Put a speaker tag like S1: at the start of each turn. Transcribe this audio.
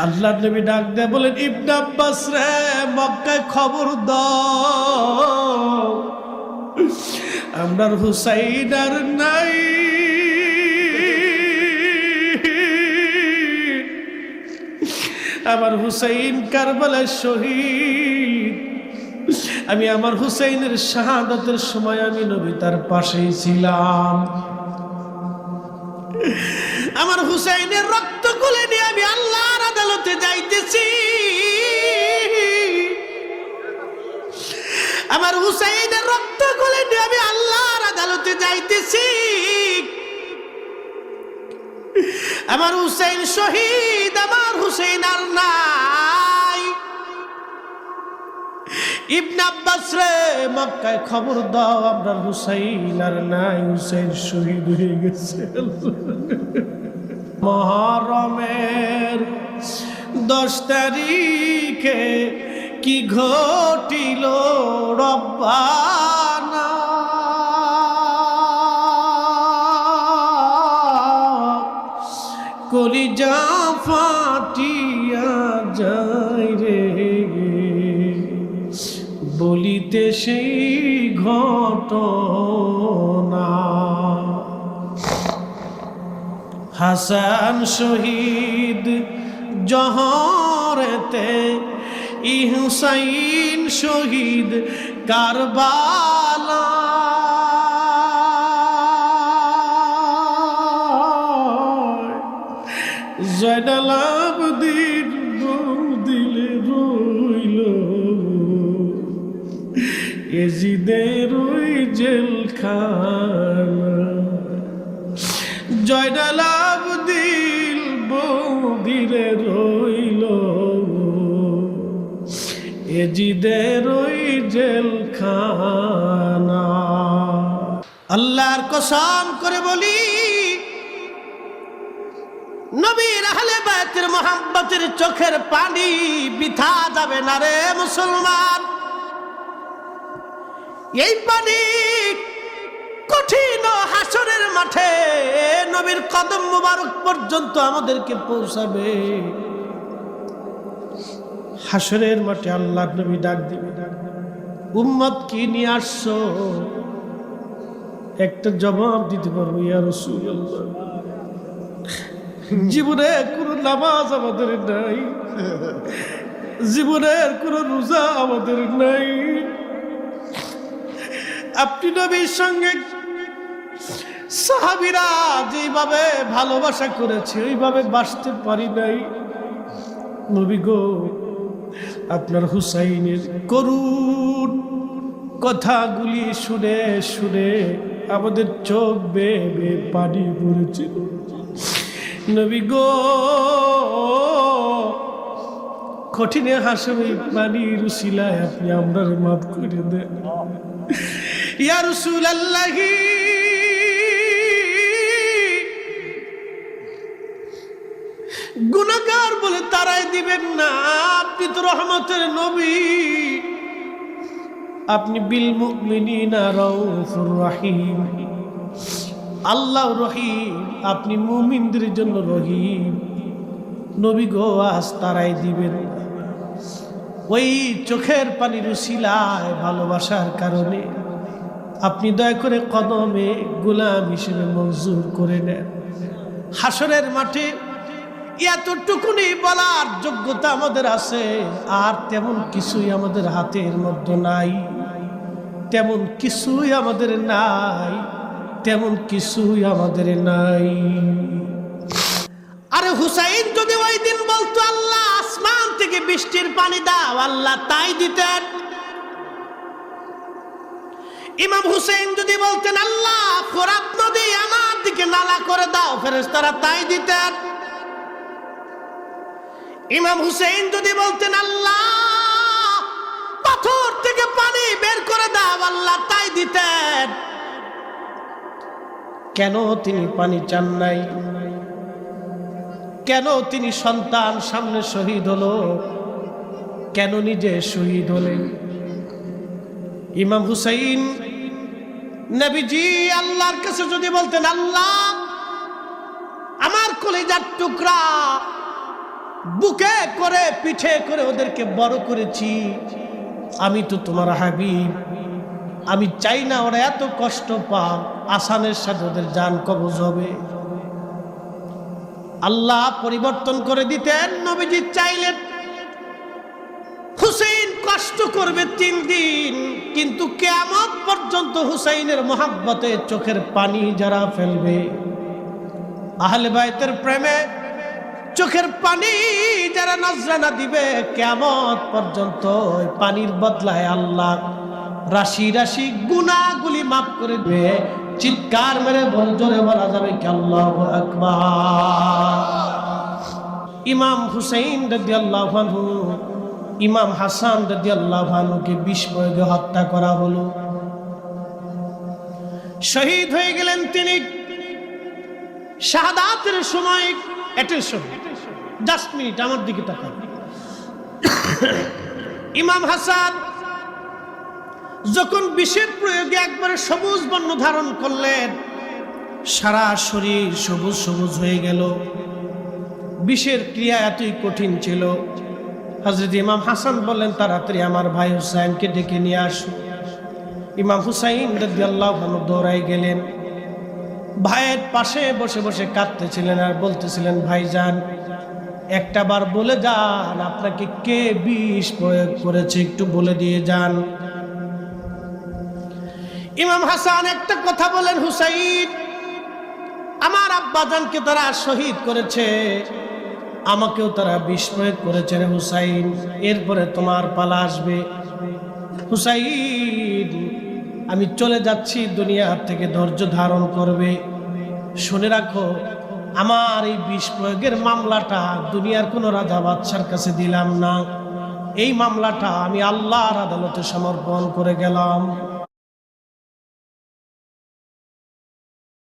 S1: আল্লাহ নবী ডাক দিয়ে বলেন, ইবনে আব্বাস রে, মক্কায় খবর দাও, আমরার হুসাইন আর নাই। আমার হুসাইন কারবালার শহীদ। আমি আমার হুসাইনের শাহাদাতের সময় আমি নবী তার পাশেই ছিলাম। আমার হুসাইনের রক্ত গুলে নিয়ে আমি আল্লাহর আদালতে যাইতেছি। আমার হুসাইনের রক্ত গুলে নিয়ে আমি আল্লাহর আদালতে যাইতেছি। আমার হুসাইন শহীদ, আমার হুসাইন আর নাই। ইবনে আব্বাস রে, মক্কায় খবর দাও, আপনার হুসাইন আর নাই, হুসাইন শহীদ হয়ে গেছে। মুহররমের 10 তারিখে কি ঘটিল রব্বানা, কলিজা ফাটিয়া যায় রে, বলিতে সেই ঘটনা। হাসান শহীদ জহরেতে, হুসাইন শহীদ কারবালা। জয়নাল আবেদিন দিলে রইল, এজিদের ওই জেলখানা। জয়নাল আবেদিন দিলে রইল, এজিদের ওই জেলখানা। আল্লাহর কসম করে বলি, নবীর আহলে বায়তের মুহাব্বতের চোখের পানি বৃথা যাবে না রে মুসলমান। এই পানি কঠিন হাসরের মাঠে নবীর কদম মুবারক পর্যন্ত আমাদেরকে পৌঁছাবে। হাসরের মাঠে আল্লাহ নবী ডাক দিবে, উম্মত কি নিয়ে আসছো? একটা জবাব দিতে পারবো, ইয়া রাসূলুল্লাহ, জীবনের কোন নামাজ আমাদের নাই, জীবনের কোন রোজা আমাদের নাই। আপনি নবীর সঙ্গে সাহাবীরা যেভাবে ভালোবাসা করেছে ওইভাবে বাসতে পারি নাই। নবী গো, আপনার হুসাইনের করুণ কথাগুলি শুনে শুনে আমাদের চোখ বেয়ে বেয়ে পানি পড়েছিল। নবী গো, কঠিনে হাসবে পানির উসিলায় আপনি আমরার মাফ করে দেন। ইয়া রাসূলুল্লাহ, গুনাহগার বলে তারাই দিবেন না, আপনি তো রহমতের নবী, আপনি বিল মুমিনিনা রাউফুর রহিম। আল্লাহ রহিম, আপনি মুমিনদের জন্য রহিম। নবী গো, আজ তারাই দিবেন না। ওই চোখের পানির উসিলায় ভালোবাসার কারণে আপনি দয়া করে কদমে গোলাম হিসেবে মঞ্জুর করে নেন। হাসরের মাঠে এতটুকুনি বলার যোগ্যতা আমাদের আছে, আর তেমন কিছুই আমাদের হাতের মধ্যে নাই, তেমন কিছুই আমাদের নাই, তেমন কিছুই আমাদের নাই। আরে হুসাইন যদি ওই দিন বলতো আল্লাহ আসমান থেকে বৃষ্টির পানি দাও, আল্লাহ তাই দিতেন। ইমাম হুসাইন যদি বলতেন আল্লাহ ফোরাত নদী আমার দিকে নালা করে দাও, ফেরেশতারা তাই দিতেন। ইমাম হুসাইন যদি বলতেন আল্লাহ পাথর থেকে পানি বের করে দাও, আল্লাহ তাই দিতেন। কেন তিনি পানি চান নাই? কেন তিনি সন্তান সামনে শহীদ হলো? কেন নিজে শহীদ হলেন? ইমাম হুসাইন নবীজি আল্লাহর কাছে যদি বলতেন আল্লাহ আমার কলিজার টুকরা বুকে করে পিঠে করে ওদেরকে বড় করেছি। আমি তো তোমার হাবিব, আমি চাই না ওরা এত কষ্ট পাক, আসানের সাথে ওদের জান কবজ হবে। আল্লাহ পরিবর্তন করে দিতেন। নবীজি চাইলেন হুসাইন কষ্ট করবে 3 দিন, কিন্তু কিয়ামত পর্যন্ত হুসাইনের মহাব্বতে চোখের পানি যারা ফেলবে, আহলে বাইতের প্রেমে চোখের পানি যারা নজরানা দিবে, কিয়ামত পর্যন্ত ওই পানির বদলায় আল্লাহ রাশি রাশি গুনাহগুলি মাফ করে দেবে। চিৎকার মেরে জোরে বলা যাবে কি আল্লাহু আকবার। ইমাম হুসাইন রাদিয়াল্লাহু আনহু, ইমাম হাসান রাদিয়াল্লাহু আনহুকে বিষ প্রয়োগে হত্যা করা হলো। শহীদ হয়ে গেলেন তিনি। শাহাদাতের সময়, অ্যাটেনশন, জাস্ট মিনিট আমার দিকে তাকান। ইমাম হাসান যখন বিষের প্রয়োগে একবারে সবুজ বর্ণ ধারণ করলেন, সারা শরীর সবুজ সবুজ হয়ে গেল। বিষের ক্রিয়া এতই কঠিন ছিল, হযরত ইমাম হাসান বললেন তাড়াতাড়ি আমার ভাই হুসাইনকে ডেকে নিয়ে আসো। ইমাম হুসাইন রাদিয়াল্লাহু আনহু দৌড়াই গেলেন। ভাইয়ের পাশে বসে বসে কাঁদতেছিলেন আর বলতেছিলেন, ভাইজান একটা বার বলে যান আপনাকে কে বিষ প্রয়োগ করেছে, একটু বলে দিয়ে যান। ইমাম হাসান একটা কথা বলেন, হুসাইন আমার আব্বাজানকে তারা শহীদ করেছে, আমাকেও তারা বিষ প্রয়োগ করেছে রে হুসাইন, এরপরে তোমার পালা আসবে। হুসাইন আমি চলে যাচ্ছি, দুনিয়ার থেকে ধৈর্য ধারণ করবে। শুনে রাখো, আমার এই বিষ প্রয়োগের মামলাটা দুনিয়ার কোনো রাজা বাদশার কাছে দিলাম না, এই মামলাটা আমি আল্লাহর আদালতে সমর্পণ করে গেলাম।